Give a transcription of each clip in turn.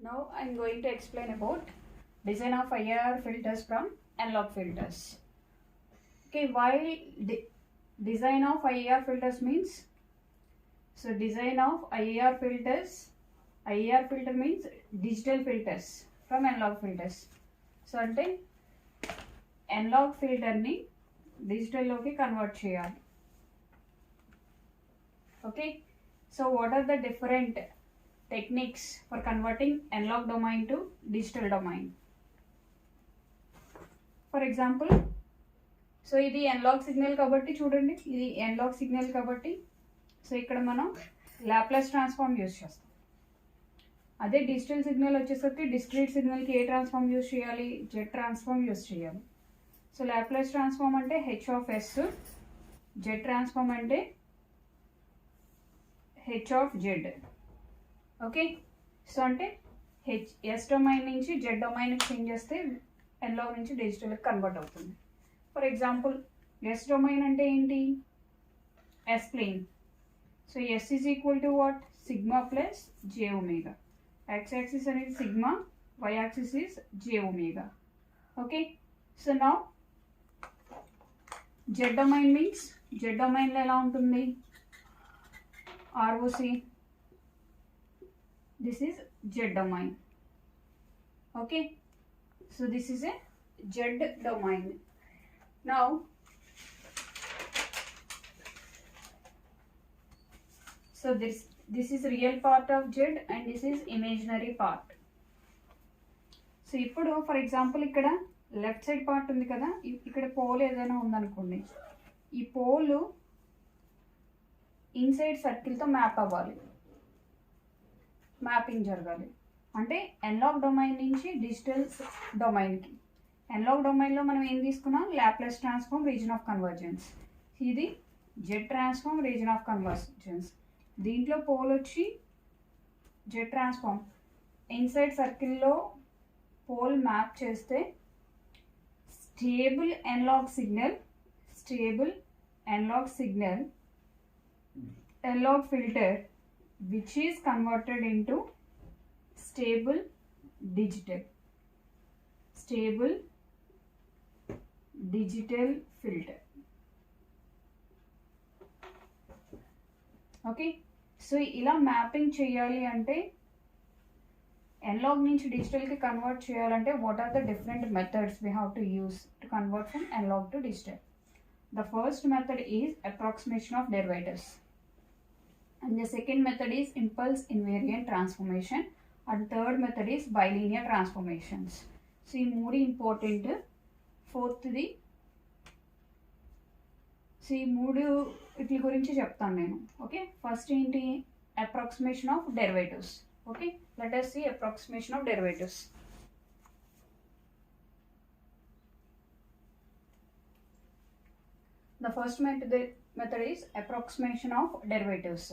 Now I am going to explain about design of IIR filters from analog filters. Okay, while design of IIR filters means, so design of IIR filters, IIR filter means digital filters from analog filters. So ante analog filter ni digital loki convert cheyali. Okay, so what are the different techniques for converting analog domain to digital domain? For example, so ఇది analogue signal కాబట్టి చూడండి, ఇది analogue signal కాబట్టి so ఇక్కడ మనం Laplace transform use చేస్తాం. అదే digital signal వచ్చేసరికి డిస్క్రీట్ సిగ్నల్కి ఏ ట్రాన్స్ఫార్మ్ యూజ్ చేయాలి? జెడ్ ట్రాన్స్ఫార్మ్ యూజ్ చేయాలి. సో లాప్లాస్ ట్రాన్స్ఫార్మ్ అంటే H of S, Z transform అంటే H of Z. Okay, so అంటే ఎస్ డొమైన్ నుంచి జెడ్ డొమైన్కి చేంజ్ చేస్తే అనలాగ్ నుంచి డిజిటల్కి కన్వర్ట్ అవుతుంది. ఫర్ ఎగ్జాంపుల్ ఎస్ డొమైన్ అంటే ఏంటి? S plane. So S is equal to what? Sigma plus J omega. X axis అనేది sigma, Y axis is J omega. Okay, so now Z domain means, Z డొమైన్లో ఎలా ఉంటుంది? ROC, this is Z domain. Okay, so this is a Z domain. Now, so this is real part of Z and this is imaginary part. So ఇప్పుడు for example ఇక్కడ left side part ఉంది కదా, ఇక్కడ pole ఏదైనా ఉందనుకోండి, ఈ pole inside సర్కిల్తో map అవ్వాలి, మ్యాపింగ్ జరగాలి. అంటే అనలాగ్ డొమైన్ నుంచి డిజిటల్ డొమైన్కి. అనలాగ్ డొమైన్లో మనం ఏం తీసుకున్నాం? Laplace transform, region of convergence. ఇది Z transform, region of convergence. దీంట్లో పోల్ వచ్చి జెడ్ ట్రాన్స్ఫార్మ్, ఇన్సైడ్ సర్కిల్లో పోల్ మ్యాప్ చేస్తే stable analogue signal, stable analogue signal, analogue filter which is converted into stable digital, stable digital filter. Okay, so ఇలా mapping చేయాలి అంటే, analog నుంచి డిజిటల్కి convert చేయాలంటే what are the different methods we have to use to convert from analog to digital? The first method is approximation of derivatives, and the second method is impulse invariant transformation, and third method is bilinear transformations. So ఈ మూడు important. ఫోర్త్ది, so ఈ మూడు వీటి గురించి చెప్తాను నేను. Okay, first ఏంటి? Approximation of derivatives. Okay, let us see approximation of derivatives. The first method is approximation of derivatives.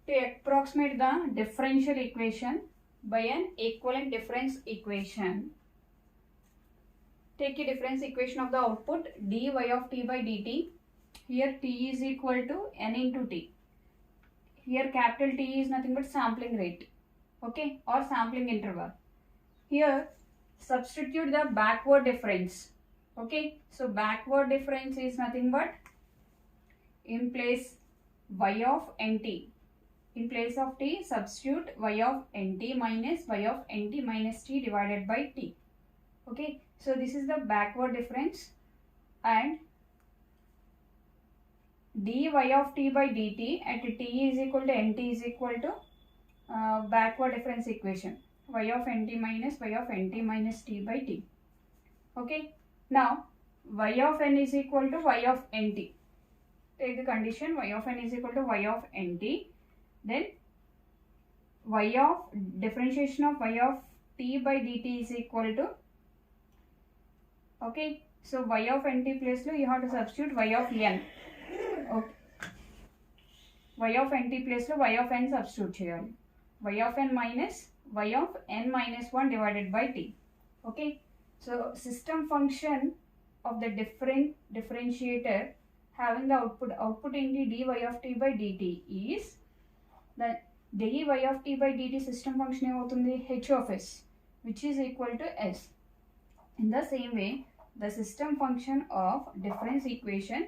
To approximate the differential equation by an equivalent difference equation, take a difference equation of the output dy of t by dt. Here t is equal to n into t. Here capital T is nothing but sampling rate, okay, or sampling interval. Here substitute the backward difference. Okay, so backward difference is nothing but, in place y of nt, in place of t substitute y of nt minus y of nt minus t divided by t. Okay, so this is the backward difference, and dy of t by dt at t is equal to nt is equal to backward difference equation y of nt minus y of nt minus t by t. Okay, now y of n is equal to y of nt. Take the condition y of n is equal to y of nt, then y of differentiation of y of t by dt is equal to, okay, so y of nt place lo you have to substitute y of n. Okay, y of nt place lo y of n substitute cheyali, y of n minus y of n minus 1 divided by t. Okay, so system function of the differentiator having the output in the dy of t by dt is the dy of t by dt system function ఏమవుతుంది h of s which is equal to s. In the same way, the system function of difference equation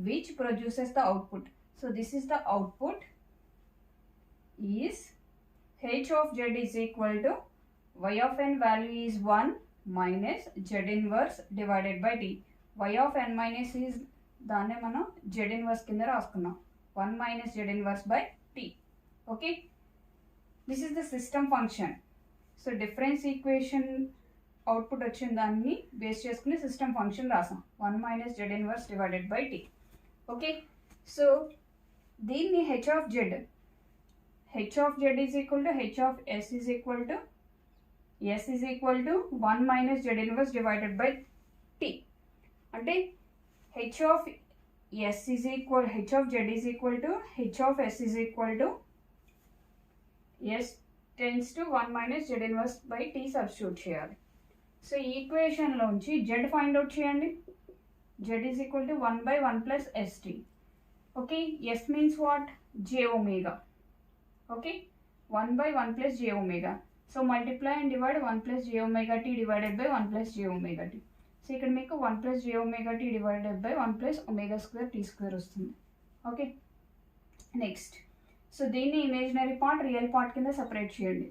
which produces the output. So this is the output is h of z is equal to y of n value is 1 minus z inverse divided by t. y of n minus is దాన్నే మనం z inverse కింద రాసుకున్నాం 1 minus z inverse by t. Okay, this is the system function. So difference equation output వచ్చిన దాన్ని base చేసుకుని system function రాసాం 1 minus z inverse divided by t. Okay, so దీన్ని h of z is equal to h of s is equal to 1 minus z inverse divided by t. అంటే h of z is equal to h of s is equal to s tends to 1 minus z inverse by t substitute చేయాలి. So ఈ ఈక్వేషన్లోంచి z find out చేయండి. z is equal to 1 by 1 plus st. Okay, s means what? j omega. Okay, 1 by 1 plus j omega. So multiply and divide 1 plus j omega t divided by 1 plus j omega t. So ఇక్కడ మీకు 1 plus j omega t divided by 1 plus omega square t square వస్తుంది. Okay, next so దీన్ని imaginary part real part కింద separate చేయండి.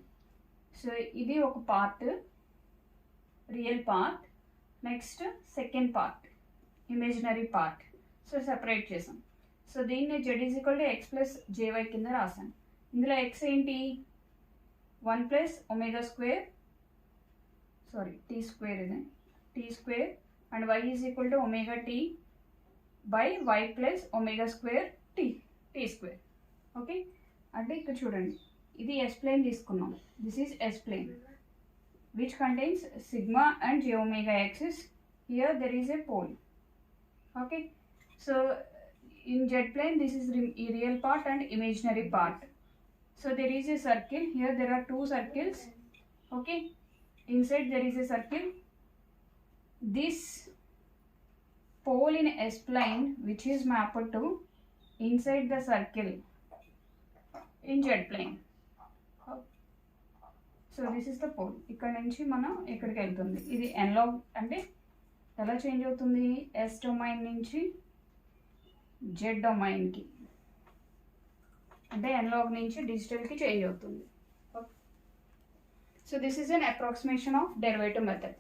So ఇది ఒక part real part, next second part imaginary part. So separate చేసాం. So దీన్ని z is equal to x plus jy కింద రాసాను. ఇందులో x ఏంటి 1 plus omega square t square, ఇది t square, and y is equal to omega t by y plus omega square t square. Okay, అంటే ఇక్కడ చూడండి ఇది s ప్లేన్ తీసుకున్నాం. This is s plane which contains sigma and j omega axis. Here there is a pole. Okay, so in z plane this is real part and imaginary part. So there is a circle. Here there are two circles. Okay, inside there is a circle. This pole in s plane which is mapped to inside the circle in z plane. So this is the pole. ఇక్కడ నుంచి మనం ఇక్కడికి వెళ్తుంది. ఇది analogue అంటే ఎలా change అవుతుంది, yes domain నుంచి జెడ్ డొమైన్కి, అంటే ఎన్లాగ్ నుంచి డిజిటల్కి చేంజ్ అవుతుంది. So this is an approximation of derivative method.